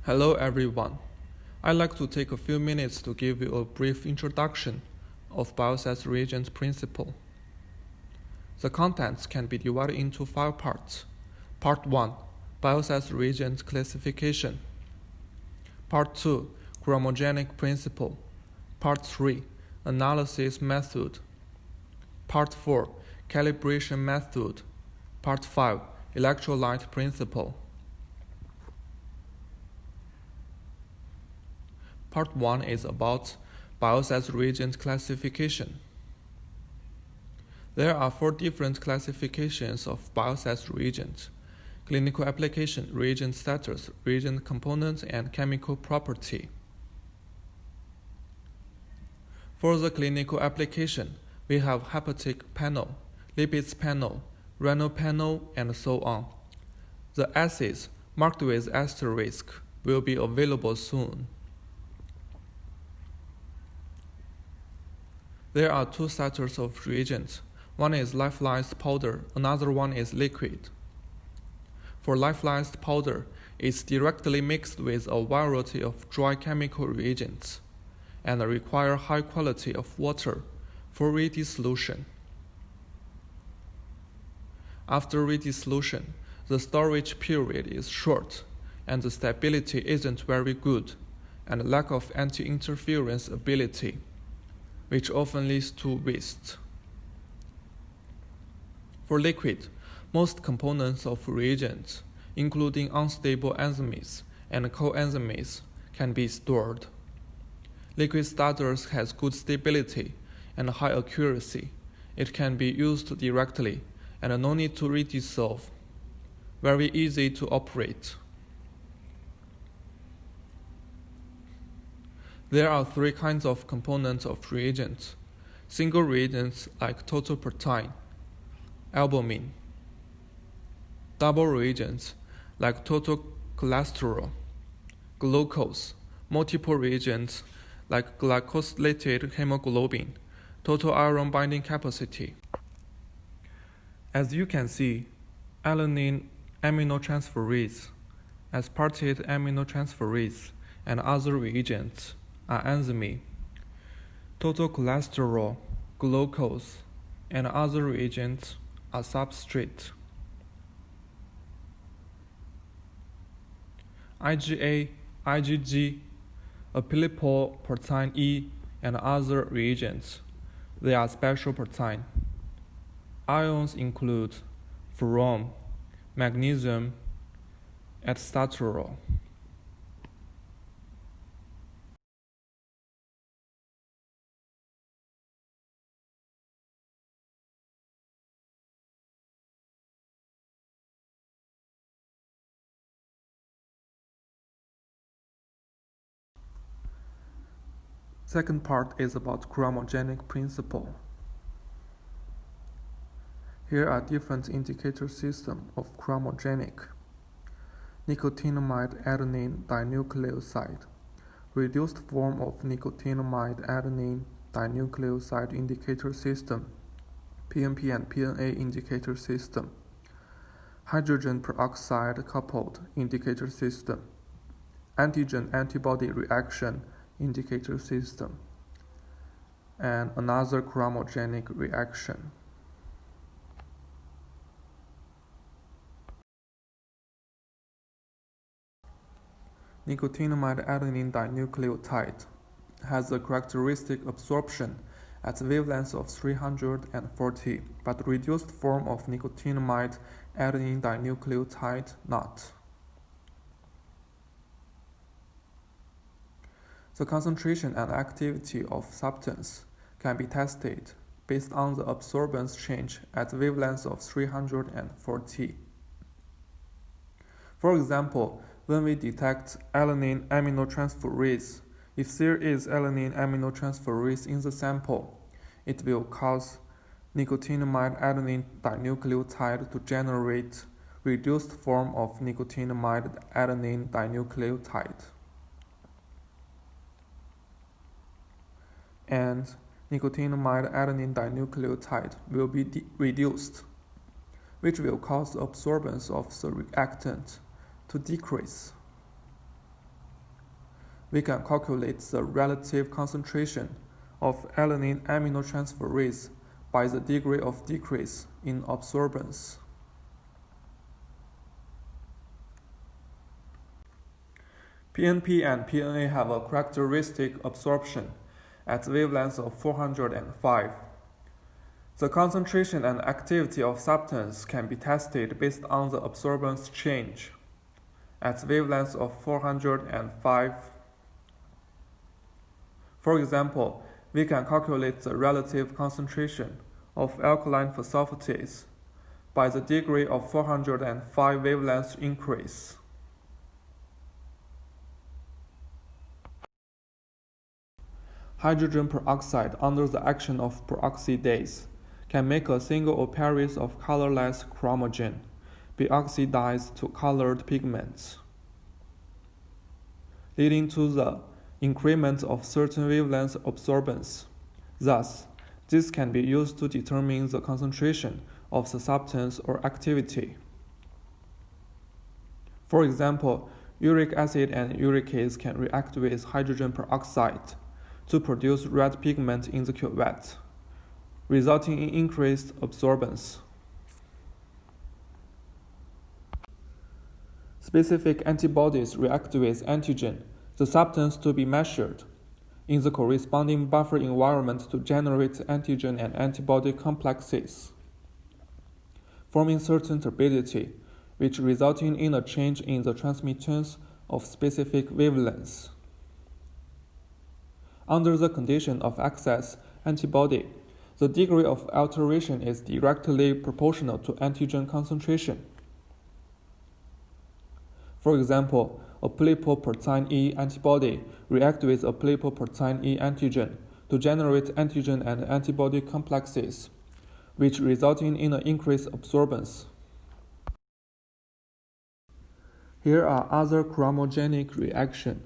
Hello everyone. I'd like to take a few minutes to give you a brief introduction of Biochemistry Reagent principle. The contents can be divided into 5 parts. Part 1. Biochemistry Reagent classification. Part 2. Chromogenic principle. Part 3. Analysis method. Part 4. Calibration method. Part 5. Electrolyte principle. Part 1 is about Biochemistry Reagent classification. There are 4 different classifications of Biochemistry reagents: clinical application, reagent status, reagent component, and chemical property. For the clinical application, we have hepatic panel, lipids panel, renal panel, and so on. The assays marked with asterisk will be available soon. There are 2 status of reagents. One is lyophilized powder, another one is liquid. For lyophilized powder, it's directly mixed with a variety of dry chemical reagents and require high quality of water for redissolution. After redissolution, the storage period is short and the stability isn't very good and lack of anti-interference ability, which often leads to waste. For liquid, most components of reagents, including unstable enzymes and coenzymes, can be stored. Liquid status has good stability and high accuracy. It can be used directly and no need to redissolve. Very easy to operate. There are 3 kinds of components of reagents: single reagents like total protein, albumin; double reagents like total cholesterol, glucose; multiple reagents like glycosylated hemoglobin, total iron binding capacity. As you can see, alanine aminotransferase, aspartate aminotransferase, and other reagents are enzyme. Total cholesterol, glucose, and other reagents are substrate. IgA, IgG, apolipoprotein E, and other reagents, they are special protein. Ions include ferron, magnesium, etc. Second part is about chromogenic principle. Here are different indicator systems of chromogenic. Nicotinamide adenine dinucleotide, reduced form of nicotinamide adenine dinucleotide indicator system, PNP and PNA indicator system, hydrogen peroxide coupled indicator system, antigen-antibody reaction indicator system, and another chromogenic reaction. Nicotinamide adenine dinucleotide has a characteristic absorption at wavelengths of 340, but reduced form of nicotinamide adenine dinucleotide not. The concentration and activity of substance can be tested based on the absorbance change at wavelengths of 340. For example, when we detect alanine aminotransferase, if there is alanine aminotransferase in the sample, it will cause nicotinamide adenine dinucleotide to generate reduced form of nicotinamide adenine dinucleotide. And nicotinamide adenine dinucleotide will be reduced, which will cause the absorbance of the reactant to decrease. we can calculate the relative concentration of alanine aminotransferase by the degree of decrease in absorbance. PNP and PNA have a characteristic absorption at wavelengths of 405. The concentration and activity of substance can be tested based on the absorbance change at wavelengths of 405. For example, we can calculate the relative concentration of alkaline phosphatase by the degree of 405 wavelength increase. Hydrogen peroxide under the action of peroxidase can make a single operis of colorless chromogen be oxidized to colored pigments, leading to the increment of certain wavelength absorbance. Thus, this can be used to determine the concentration of the substance or activity. For example, uric acid and uricase can react with hydrogen peroxide to produce red pigment in the cuvette, resulting in increased absorbance. Specific antibodies react with antigen, the substance to be measured, in the corresponding buffer environment to generate antigen and antibody complexes, forming certain turbidity, which resulting in a change in the transmittance of specific wavelengths. Under the condition of excess antibody, the degree of alteration is directly proportional to antigen concentration. For example, a polypoprotein E antibody reacts with a polypoprotein E antigen to generate antigen and antibody complexes, which resulting in an increased absorbance. Here are other chromogenic reactions.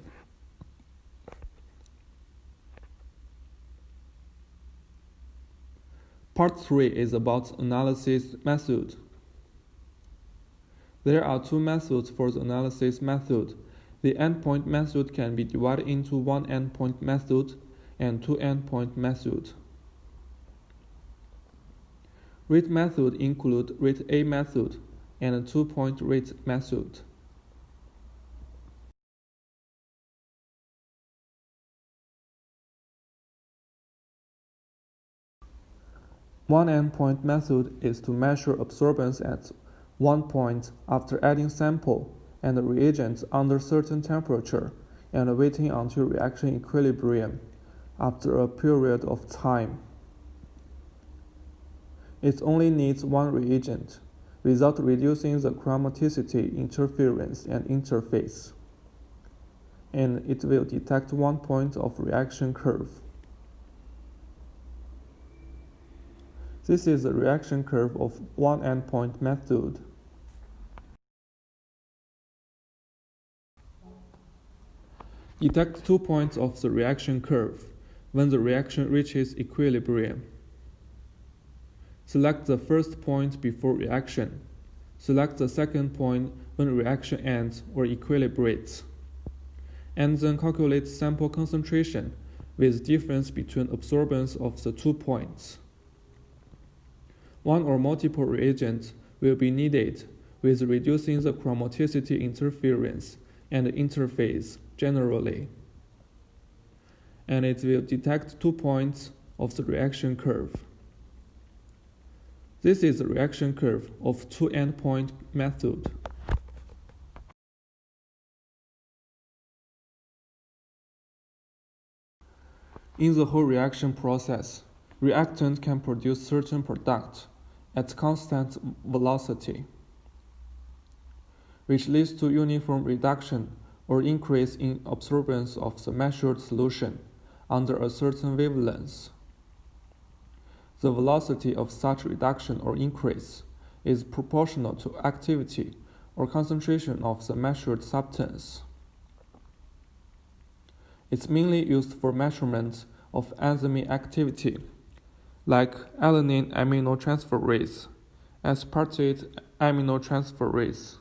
Part 3 is about analysis method. There are two methods for the analysis method. The endpoint method can be divided into one endpoint method and two endpoint method. Rate method include rate A method and a two-point rate method. One endpoint method is to measure absorbance at one point after adding sample and reagents under certain temperature and waiting until reaction equilibrium after a period of time. It only needs one reagent without reducing the chromaticity, interference, and interface, and it will detect one point of reaction curve. This is the reaction curve of one endpoint method. Detect 2 points of the reaction curve when the reaction reaches equilibrium. Select the first point before reaction. Select the second point when reaction ends or equilibrates. And then calculate sample concentration with difference between absorbance of the 2 points. One or multiple reagents will be needed with reducing the chromaticity interference and interface generally, and it will detect 2 points of the reaction curve. This is the reaction curve of two endpoint method. In the whole reaction process, reactant can produce certain product at constant velocity, which leads to uniform reduction or increase in absorbance of the measured solution under a certain wavelength. The velocity of such reduction or increase is proportional to activity or concentration of the measured substance. It's mainly used for measurement of enzyme activity, like alanine aminotransferase, aspartate aminotransferase,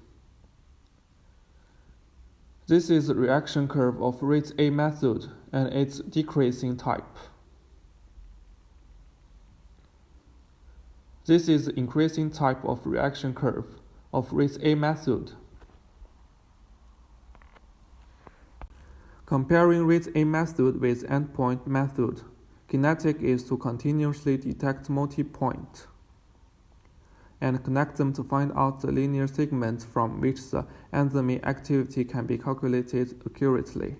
This is the reaction curve of rate A method and its decreasing type. This is the increasing type of reaction curve of rate A method. Comparing rate A method with endpoint method, kinetic is to continuously detect multi-point and connect them to find out the linear segment from which the enzyme activity can be calculated accurately.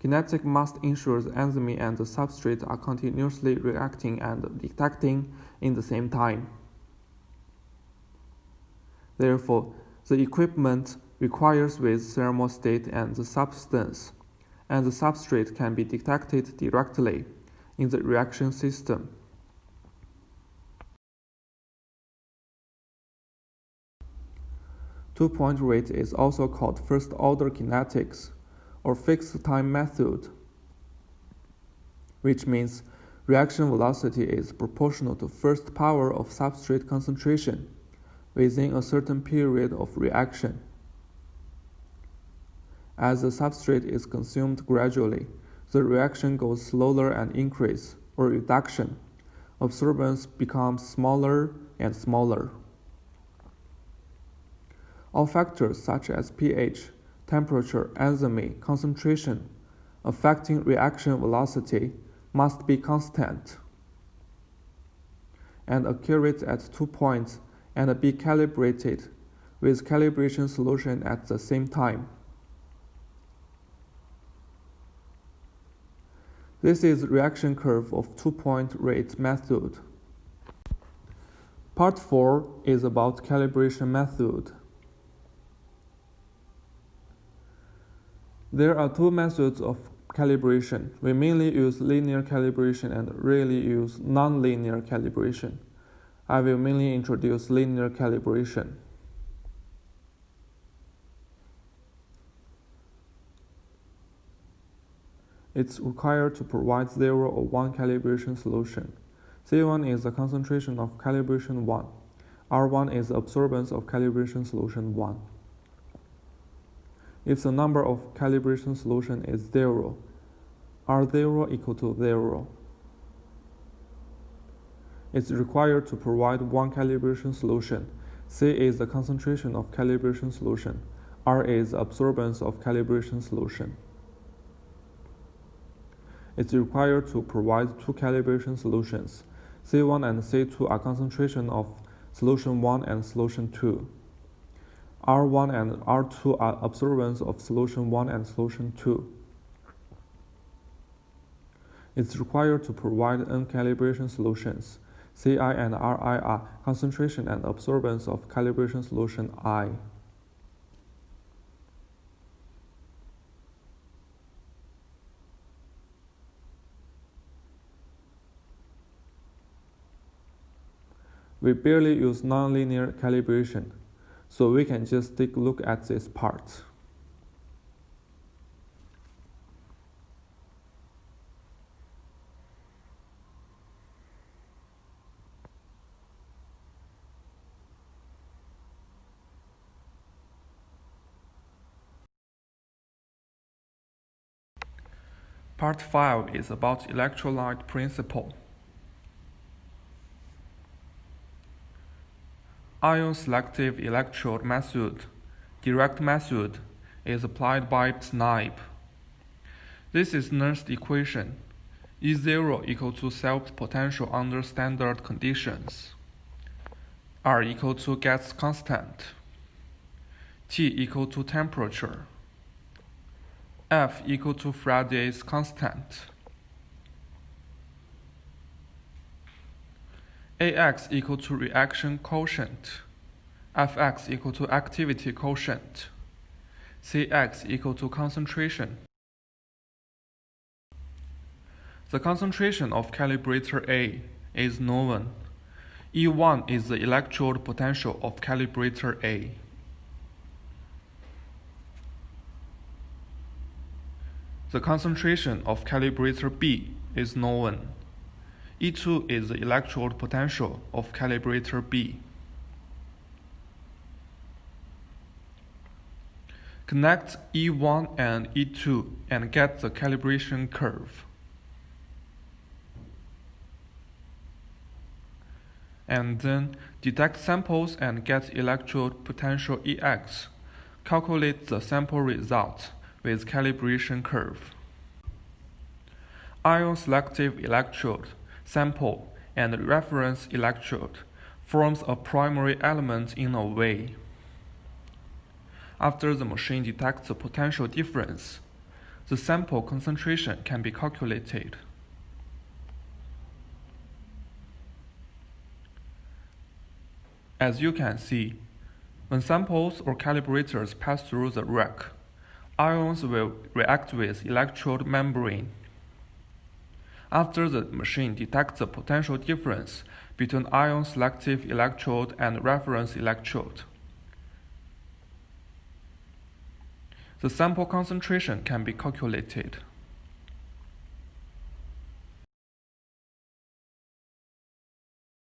Kinetic must ensure the enzyme and the substrate are continuously reacting and detecting in the same time. Therefore, the equipment requires with thermostat and the substance, and the substrate can be detected directly in the reaction system. Two-point rate is also called first-order kinetics, or fixed-time method, which means reaction velocity is proportional to first power of substrate concentration within a certain period of reaction. As the substrate is consumed gradually, the reaction goes slower and increase, or reduction. Absorbance becomes smaller and smaller. All factors such as pH, temperature, enzyme, concentration, affecting reaction velocity must be constant and accurate at 2 points and be calibrated with calibration solution at the same time. This is reaction curve of two-point rate method. Part 4 is about calibration method. There are two methods of calibration. We mainly use linear calibration and rarely use nonlinear calibration. I will mainly introduce linear calibration. It's required to provide 0 or 1 calibration solution. C1 is the concentration of calibration 1. R1 is the absorbance of calibration solution 1. If the number of calibration solution is 0, R0 equal to 0. It's required to provide 1 calibration solution. C is the concentration of calibration solution. R is the absorbance of calibration solution. It's required to provide 2 calibration solutions. C1 and C2 are concentration of solution 1 and solution 2. R1 and R2 are absorbance of solution 1 and solution 2. It's required to provide n calibration solutions. Ci and Ri are concentration and absorbance of calibration solution I. We barely use nonlinear calibration, so we can just take a look at this part. Part 5 is about electrolyte principle. Ion-selective electrode method, direct method, is applied by SNIPE. This is Nernst equation. E0 equal to self-potential under standard conditions. R equal to gas constant. T equal to temperature. F equal to Faraday's constant. AX equal to reaction quotient. Fx equal to activity quotient. Cx equal to concentration. The concentration of calibrator A is known. E1 is the electrode potential of calibrator A. The concentration of calibrator B is known. E2 is the electrode potential of calibrator B. Connect E1 and E2 and get the calibration curve. And then detect samples and get electrode potential EX. Calculate the sample result with calibration curve. Ion selective electrode, sample, and reference electrode forms a primary element in a way. After the machine detects a potential difference, the sample concentration can be calculated. As you can see, when samples or calibrators pass through the rack, ions will react with electrode membrane. After the machine detects the potential difference between ion selective electrode and reference electrode, the sample concentration can be calculated.